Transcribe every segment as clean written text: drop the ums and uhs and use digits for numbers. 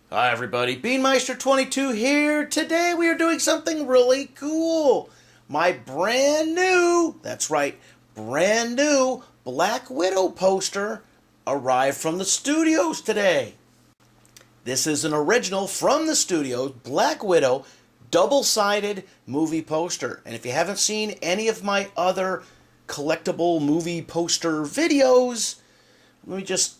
Hi everybody, Beanmeister22 here. Today we are doing something really cool. My brand new, that's right, brand new Black Widow poster arrived from the studios today. This is an original from the studios, Black Widow, double-sided movie poster. And if you haven't seen any of my other collectible movie poster videos, let me just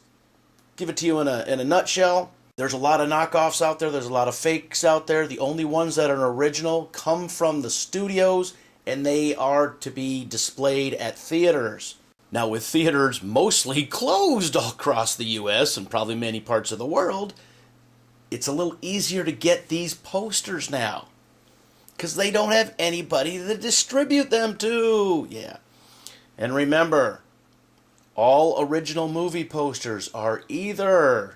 give it to you in a nutshell. There's a lot of knockoffs out there. There's a lot of fakes out there. The only ones that are original come from the studios, and they are to be displayed at theaters. Now, with theaters mostly closed all across the U.S. and probably many parts of the world, it's a little easier to get these posters now because they don't have anybody to distribute them to. Yeah. And remember, all original movie posters are either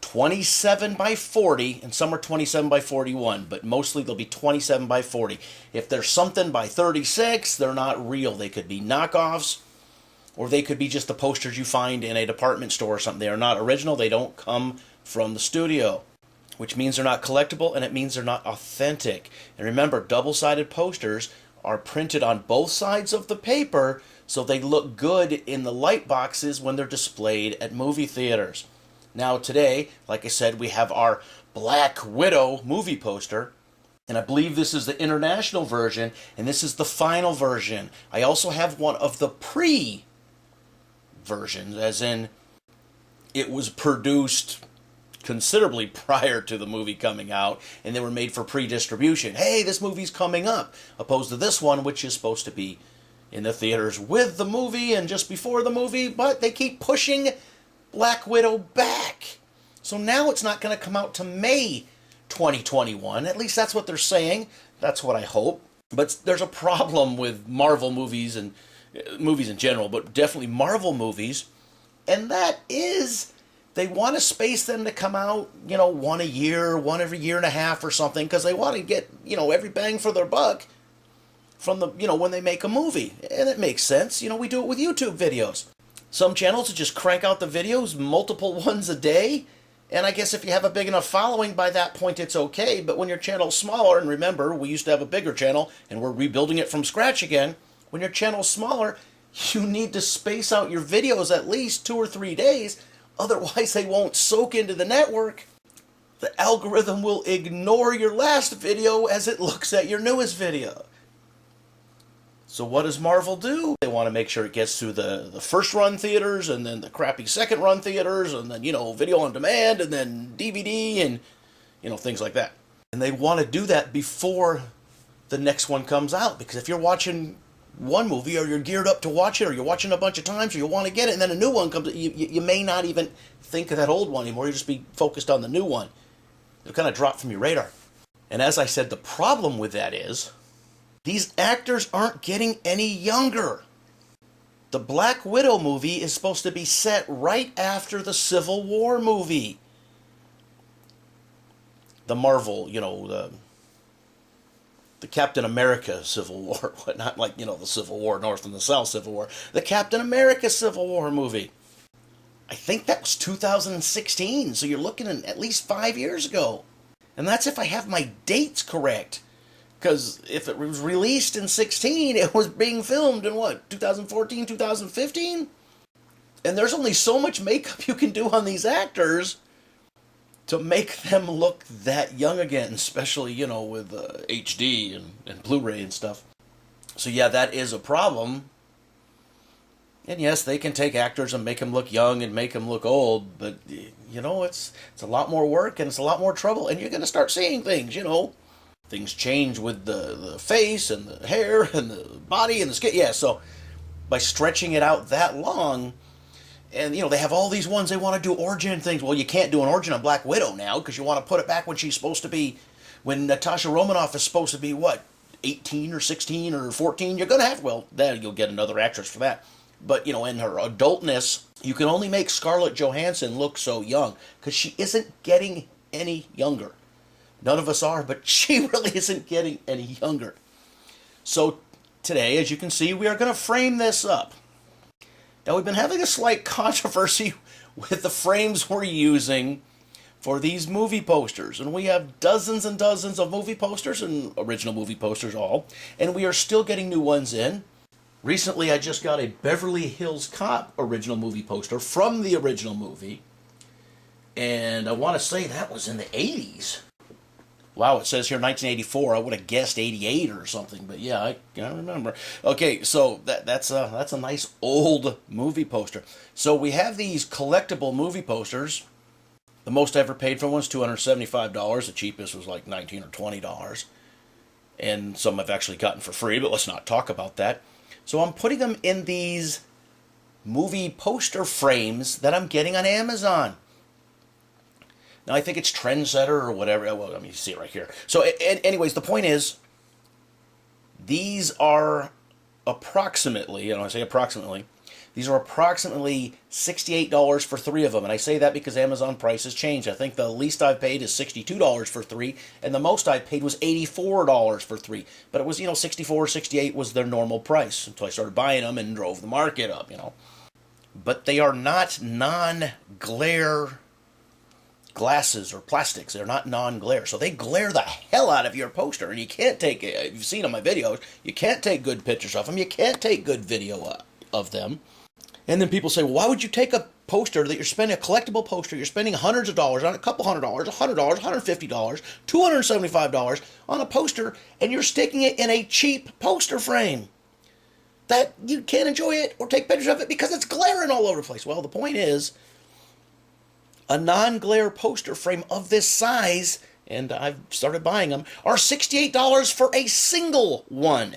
27 by 40, and some are 27 by 41, but mostly they'll be 27 by 40. If there's something by 36, they're not real. They could be knockoffs, or they could be just the posters you find in a department store or something. They are not original. They don't come from the studio, which means they're not collectible, and it means they're not authentic. And remember, double-sided posters are printed on both sides of the paper, so they look good in the light boxes when they're displayed at movie theaters. Now today, like I said, we have our Black Widow movie poster, and I believe this is the international version, and this is the final version. I also have one of the pre-versions, as in it was produced considerably prior to the movie coming out, and they were made for pre-distribution. Hey, this movie's coming up, opposed to this one, which is supposed to be in the theaters with the movie and just before the movie, but they keep pushing Black Widow back. So now it's not going to come out to May 2021. At least that's what they're saying. That's what I hope. But there's a problem with Marvel movies and movies in general, but definitely Marvel movies, and that is they want to space them to come out, one a year, one every year and a half or something, because they want to get, every bang for their buck from the, when they make a movie. And it makes sense. We do it with YouTube videos. Some channels just crank out the videos, multiple ones a day. And I guess if you have a big enough following, by that point it's okay. But when your channel's smaller, and remember, we used to have a bigger channel, and we're rebuilding it from scratch again. When your channel's smaller, you need to space out your videos at least 2 or 3 days. Otherwise, they won't soak into the network. The algorithm will ignore your last video as it looks at your newest video. So what does Marvel do? They want to make sure it gets through the first run theaters, and then the crappy second run theaters, and then, video on demand, and then DVD, and, things like that. And they want to do that before the next one comes out, because if you're watching one movie, or you're geared up to watch it, or you're watching a bunch of times, or you want to get it, and then a new one comes, you may not even think of that old one anymore. You'll just be focused on the new one. It'll kind of drop from your radar. And as I said, the problem with that is these actors aren't getting any younger. The Black Widow movie is supposed to be set right after the Civil War movie. The Marvel, the Captain America Civil War, not like, the Civil War, North and the South Civil War. The Captain America Civil War movie. I think that was 2016, so you're looking at least 5 years ago. And that's if I have my dates correct. Because if it was released in 16, it was being filmed in 2014, 2015? And there's only so much makeup you can do on these actors to make them look that young again, especially, with HD and Blu-ray and stuff. So yeah, that is a problem. And yes, they can take actors and make them look young and make them look old, but, it's a lot more work and it's a lot more trouble, and you're going to start seeing things, Things change with the face and the hair and the body and the skin. Yeah, so by stretching it out that long, and, they have all these ones they want to do origin things. Well, you can't do an origin on Black Widow now because you want to put it back when she's supposed to be, when Natasha Romanoff is supposed to be, 18 or 16 or 14? You're going to have, then you'll get another actress for that. But, in her adultness, you can only make Scarlet Johansson look so young because she isn't getting any younger. None of us are, but she really isn't getting any younger. So today, as you can see, we are going to frame this up. Now, we've been having a slight controversy with the frames we're using for these movie posters. And we have dozens and dozens of movie posters and original movie posters all. And we are still getting new ones in. Recently, I just got a Beverly Hills Cop original movie poster from the original movie. And I want to say that was in the 80s. Wow, it says here 1984. I would have guessed 88 or something, but yeah, I can't remember. Okay, so that's a nice old movie poster. So we have these collectible movie posters. The most I ever paid for one was $275. The cheapest was like $19 or $20. And some I've actually gotten for free, but let's not talk about that. So I'm putting them in these movie poster frames that I'm getting on Amazon. Now, I think it's Trendsetter or whatever. Well, let me see it right here. So, anyways, the point is, these are approximately, and I say approximately, these are approximately $68 for 3 of them. And I say that because Amazon prices change. I think the least I've paid is $62 for 3, and the most I paid was $84 for 3. But it was, $64, $68 was their normal price until I started buying them and drove the market up, But they are not non-glare glasses or plastics. They're not non-glare. So they glare the hell out of your poster, and you can't take it. If you've seen on my videos, you can't take good pictures of them. You can't take good video of them. And then people say, well, why would you take a poster that you're spending, a collectible poster, you're spending hundreds of dollars on, a couple $100, $100, $150, $275 on a poster, and you're sticking it in a cheap poster frame that you can't enjoy it or take pictures of it because it's glaring all over the place? Well, the point is, a non-glare poster frame of this size, and I've started buying them, are $68 for a single one.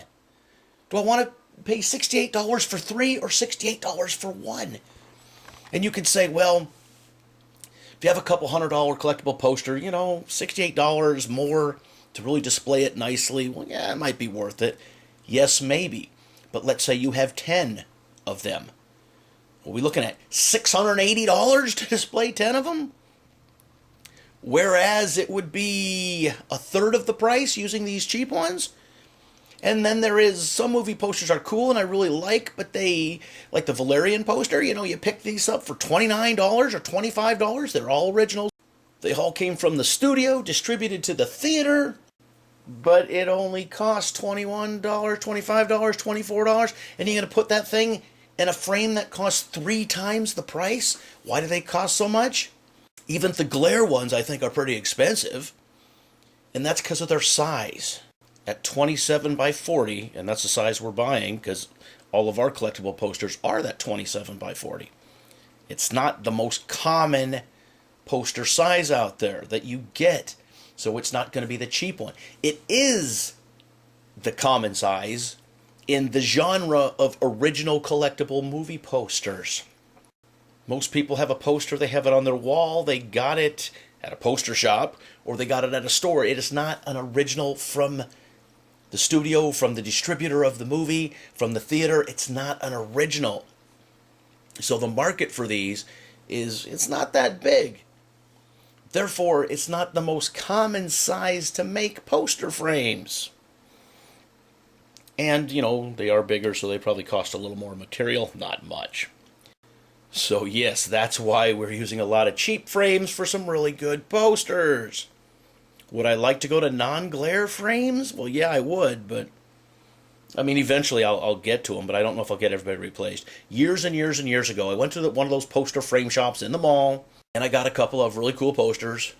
Do I want to pay $68 for 3 or $68 for 1? And you could say, well, if you have a couple $100 collectible poster, $68 more to really display it nicely, well, yeah, it might be worth it. Yes, maybe. But let's say you have 10 of them. What are we looking at? $680 to display 10 of them? Whereas it would be a third of the price using these cheap ones. And then there is, some movie posters are cool and I really like, but they, like the Valerian poster, you pick these up for $29 or $25. They're all originals. They all came from the studio, distributed to the theater, but it only costs $21, $25, $24. And you're going to put that thing in a frame that costs 3 times the price? Why do they cost so much? Even the glare ones I think are pretty expensive. And that's because of their size. At 27 by 40, and that's the size we're buying because all of our collectible posters are that 27 by 40. It's not the most common poster size out there that you get. So it's not going to be the cheap one. It is the common size in the genre of original collectible movie posters. Most people have a poster, they have it on their wall, they got it at a poster shop, or they got it at a store. It is not an original from the studio, from the distributor of the movie, from the theater. It's not an original. So the market for these it's not that big. Therefore, it's not the most common size to make poster frames. And, they are bigger, so they probably cost a little more material. Not much. So, yes, that's why we're using a lot of cheap frames for some really good posters. Would I like to go to non-glare frames? Well, yeah, I would, but eventually I'll get to them, but I don't know if I'll get everybody replaced. Years and years and years ago, I went to one of those poster frame shops in the mall, and I got a couple of really cool posters.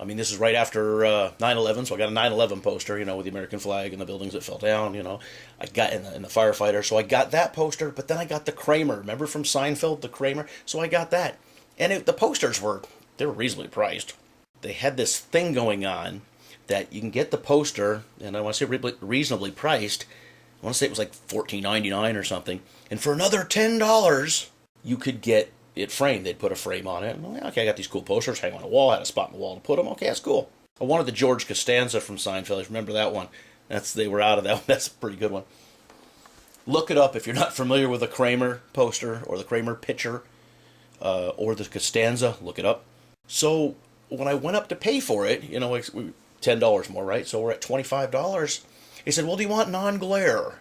This is right after 9/11, so I got a 9/11 poster, with the American flag and the buildings that fell down, I got in the firefighter, so I got that poster, but then I got the Kramer. Remember from Seinfeld, the Kramer? So I got that. And the posters they were reasonably priced. They had this thing going on that you can get the poster, and I want to say reasonably priced. I want to say it was like $14.99 or something. And for another $10, you could get it framed. They'd put a frame on it. Okay, I got these cool posters, hang on a wall, had a spot in the wall to put them. Okay, that's cool. I wanted the George Costanza from Seinfeld. Remember that one? They were out of that one. That's a pretty good one. Look it up if you're not familiar with the Kramer poster or the Kramer picture or the Costanza. Look it up. So when I went up to pay for it, $10 more, right? So we're at $25. He said, well, do you want non-glare?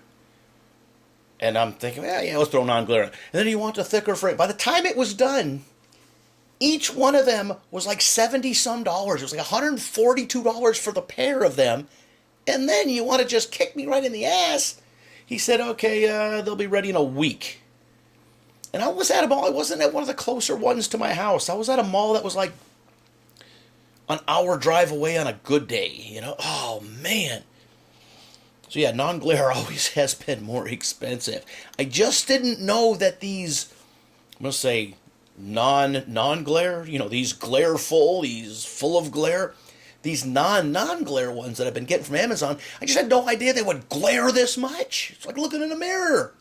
And I'm thinking, yeah, let's throw non-glare on. And then you want a thicker frame. By the time it was done, Each one of them was like 70 some dollars. It was like $142 for the pair of them. And then you want to just kick me right in the ass? He said, okay, they'll be ready in a week. And I was at a mall. I wasn't at one of the closer ones to my house. I was at a mall that was like an hour drive away on a good day, you know? Oh, man. So yeah, non-glare always has been more expensive. I just didn't know that these, I'm going to say non-glare, you know, these glare-full, these full of glare, these non-glare ones that I've been getting from Amazon, I just had no idea they would glare this much. It's like looking in a mirror.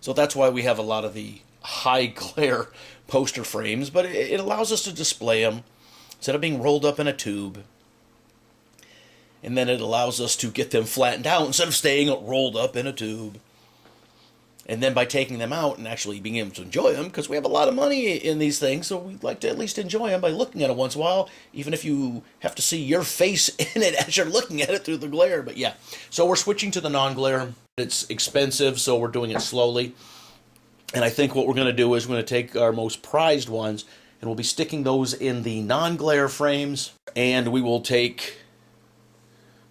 So that's why we have a lot of the high glare poster frames, but it allows us to display them instead of being rolled up in a tube. And then it allows us to get them flattened out instead of staying rolled up in a tube. And then by taking them out and actually being able to enjoy them, because we have a lot of money in these things, so we'd like to at least enjoy them by looking at it once in a while, even if you have to see your face in it as you're looking at it through the glare. But yeah, so we're switching to the non-glare. It's expensive, so we're doing it slowly. And I think what we're going to do is we're going to take our most prized ones, and we'll be sticking those in the non-glare frames, and we will take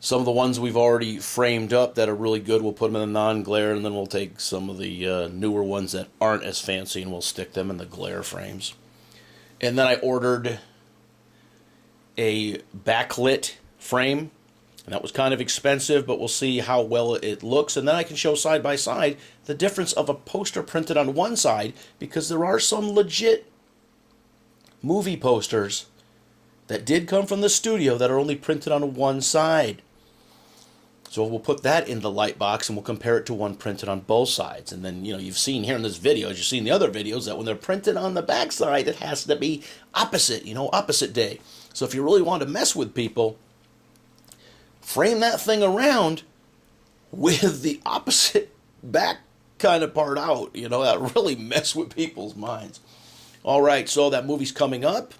some of the ones we've already framed up that are really good. We'll put them in the non-glare, and then we'll take some of the newer ones that aren't as fancy, and we'll stick them in the glare frames. And then I ordered a backlit frame, and that was kind of expensive, but we'll see how well it looks. And then I can show side by side the difference of a poster printed on one side, because there are some legit movie posters that did come from the studio that are only printed on one side. So we'll put that in the light box and we'll compare it to one printed on both sides. And then, you know, you've seen here in this video, as you've seen in the other videos, that when they're printed on the back side, it has to be opposite, you know, opposite day. So if you really want to mess with people, frame that thing around with the opposite back kind of part out. You know, that really mess with people's minds. All right, so that movie's coming up,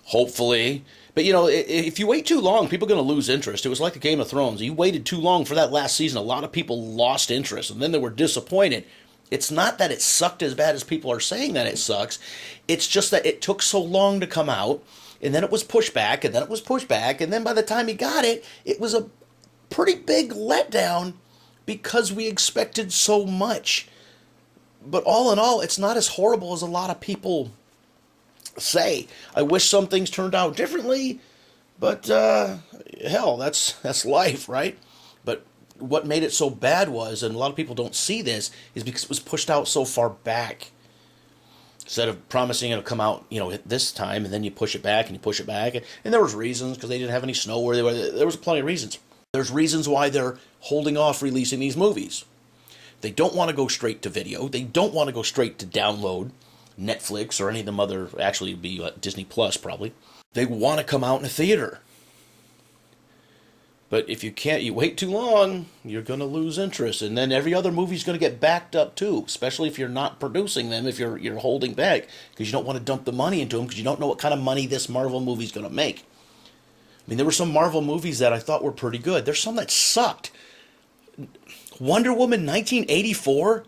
hopefully. But, you know, if you wait too long, people are going to lose interest. It was like the Game of Thrones. You waited too long for that last season. A lot of people lost interest, and then they were disappointed. It's not that it sucked as bad as people are saying that it sucks. It's just that it took so long to come out, and then it was pushed back, and then it was pushed back, and then by the time you got it, it was a pretty big letdown because we expected so much. But all in all, it's not as horrible as a lot of people say. I wish some things turned out differently, but hell, that's life, right? But what made it so bad was, and a lot of people don't see this, is because it was pushed out so far back. Instead of promising it'll come out, you know, at this time, and then you push it back and you push it back, and there was reasons, because they didn't have any snow where they were. There was plenty of reasons. There's reasons why they're holding off releasing these movies. They don't want to go straight to video. They don't want to go straight to download. Netflix or any of them other, actually it'd be Disney Plus probably. They want to come out in a theater. But if you wait too long, you're going to lose interest. And then every other movie's going to get backed up too, especially if you're not producing them, if you're holding back, because you don't want to dump the money into them, because you don't know what kind of money this Marvel movie's going to make. I mean, there were some Marvel movies that I thought were pretty good. There's some that sucked. Wonder Woman 1984?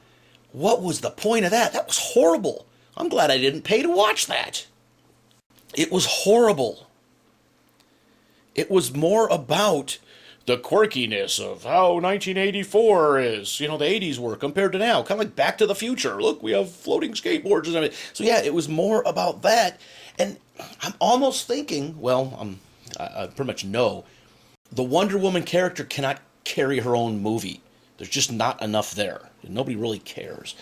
What was the point of that? That was horrible. I'm glad I didn't pay to watch that. It was horrible. It was more about the quirkiness of how 1984 is, you know, the 80s were compared to now. Kind of like Back to the Future. Look, we have floating skateboards and everything. So yeah, it was more about that. And I'm almost thinking, well, I pretty much know, the Wonder Woman character cannot carry her own movie. There's just not enough there. Nobody really cares.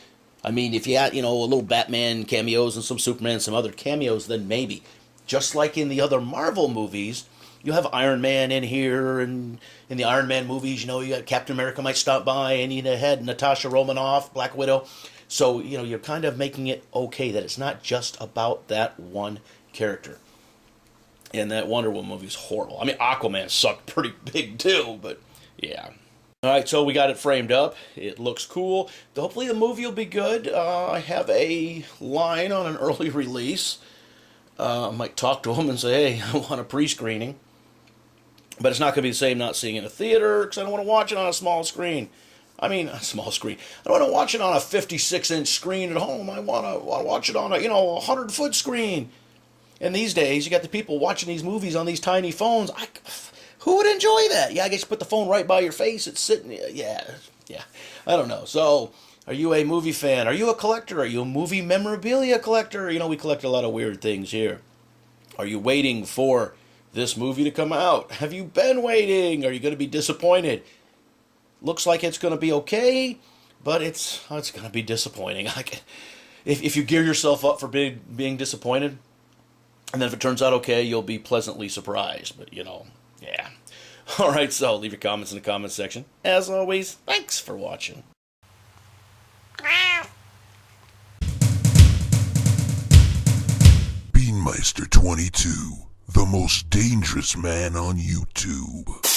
I mean, if you had, you know, a little Batman cameos and some Superman and some other cameos, then maybe. Just like in the other Marvel movies, you have Iron Man in here, and in the Iron Man movies, you know, you got Captain America might stop by, and you had Natasha Romanoff, Black Widow. So, you know, you're kind of making it okay that it's not just about that one character. And that Wonder Woman movie is horrible. I mean, Aquaman sucked pretty big too, but yeah. All right, so we got it framed up. It looks cool. Hopefully the movie will be good. I have a line on an early release. I might talk to them and say, hey, I want a pre-screening. But it's not going to be the same not seeing it in a theater, because I don't want to watch it on a small screen. I mean, a small screen. I don't want to watch it on a 56-inch screen at home. I want to watch it on a, 100-foot screen. And these days, you got the people watching these movies on these tiny phones. Who would enjoy that? Yeah, I guess you put the phone right by your face. It's sitting. Yeah. I don't know. So, are you a movie fan? Are you a collector? Are you a movie memorabilia collector? You know, we collect a lot of weird things here. Are you waiting for this movie to come out? Have you been waiting? Are you going to be disappointed? Looks like it's going to be okay, but it's going to be disappointing. If you gear yourself up for being disappointed, and then if it turns out okay, you'll be pleasantly surprised. But, yeah. All right, so leave your comments in the comments section. As always, thanks for watching. Beanmeister 22, the most dangerous man on YouTube.